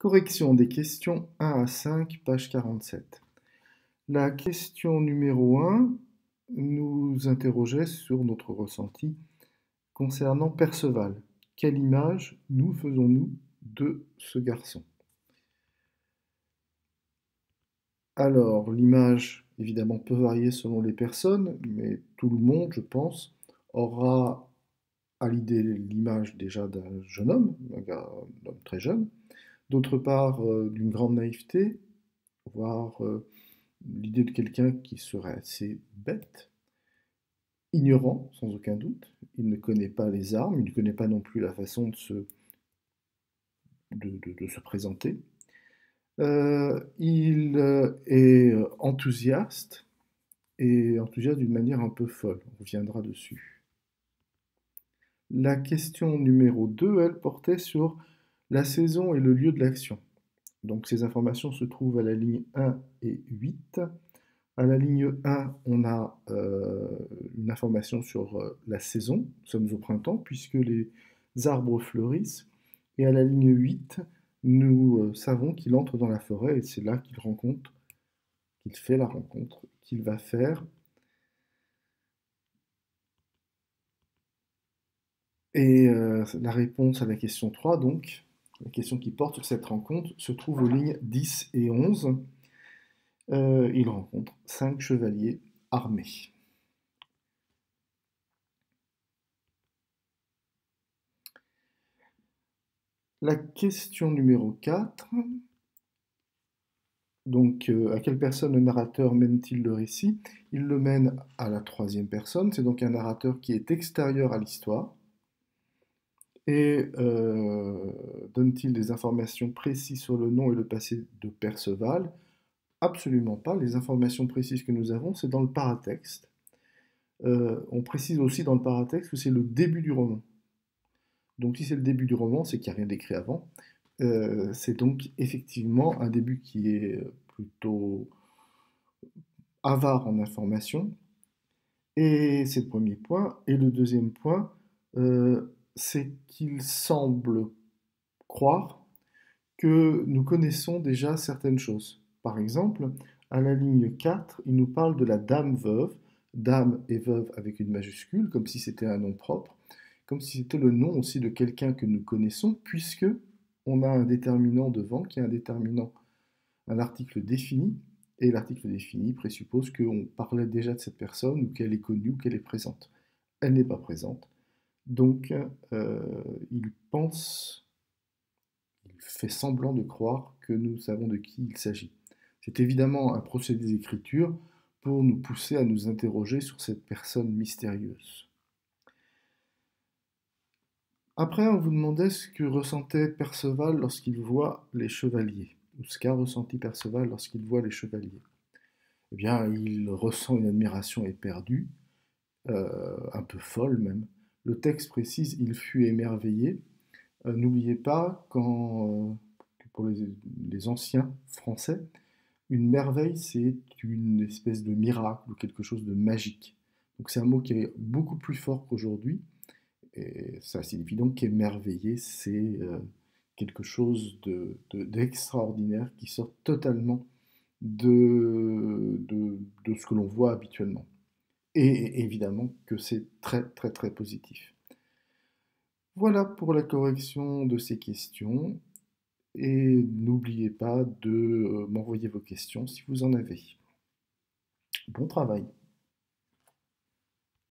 Correction des questions 1 à 5, page 47. La question numéro 1 nous interrogeait sur notre ressenti concernant Perceval. Quelle image nous faisons-nous de ce garçon? Alors, l'image, évidemment, peut varier selon les personnes, mais tout le monde, je pense, aura à l'idée l'image déjà d'un jeune homme, un homme très jeune, d'autre part d'une grande naïveté, voire l'idée de quelqu'un qui serait assez bête, ignorant, sans aucun doute. Il ne connaît pas les armes, il ne connaît pas non plus la façon de se présenter. Il est enthousiaste, et enthousiaste d'une manière un peu folle. On reviendra dessus. La question numéro 2, elle portait sur la saison et le lieu de l'action. Donc ces informations se trouvent à la ligne 1 et 8. À la ligne 1, on a une information sur la saison. Nous sommes au printemps puisque les arbres fleurissent. Et à la ligne 8, nous savons qu'il entre dans la forêt et c'est là qu'il fait la rencontre qu'il va faire. Et la réponse à la question 3, donc, la question qui porte sur cette rencontre, se trouve aux lignes 10 et 11. Il rencontre 5 chevaliers armés. La question numéro 4, donc à quelle personne le narrateur mène-t-il le récit? Il le mène à la troisième personne, c'est donc un narrateur qui est extérieur à l'histoire. Et donne-t-il des informations précises sur le nom et le passé de Perceval? Absolument pas. Les informations précises que nous avons, c'est dans le paratexte. On précise aussi dans le paratexte que c'est le début du roman. Donc si c'est le début du roman, c'est qu'il n'y a rien d'écrit avant. C'est donc effectivement un début qui est plutôt avare en informations. Et c'est le premier point. Et le deuxième point, c'est qu'il semble croire que nous connaissons déjà certaines choses. Par exemple, à la ligne 4, il nous parle de la dame veuve, dame et veuve avec une majuscule, comme si c'était un nom propre, comme si c'était le nom aussi de quelqu'un que nous connaissons, puisque on a un déterminant devant qui est un déterminant, un article défini, et l'article défini présuppose qu'on parlait déjà de cette personne, ou qu'elle est connue, ou qu'elle est présente. Elle n'est pas présente, donc il pense, il fait semblant de croire que nous savons de qui il s'agit. C'est évidemment un procédé d'écriture pour nous pousser à nous interroger sur cette personne mystérieuse. Après, on vous demandait ce que ressentait Perceval lorsqu'il voit les chevaliers, ou ce qu'a ressenti Perceval lorsqu'il voit les chevaliers. Eh bien, il ressent une admiration éperdue, un peu folle même. Le texte précise, il fut émerveillé. N'oubliez pas que pour les anciens français, une merveille, c'est une espèce de miracle ou quelque chose de magique. Donc c'est un mot qui est beaucoup plus fort qu'aujourd'hui. Et ça signifie donc qu'émerveillé, c'est quelque chose d'extraordinaire qui sort totalement de ce que l'on voit habituellement. Et évidemment que c'est très très très positif. Voilà pour la correction de ces questions. Et n'oubliez pas de m'envoyer vos questions si vous en avez. Bon travail!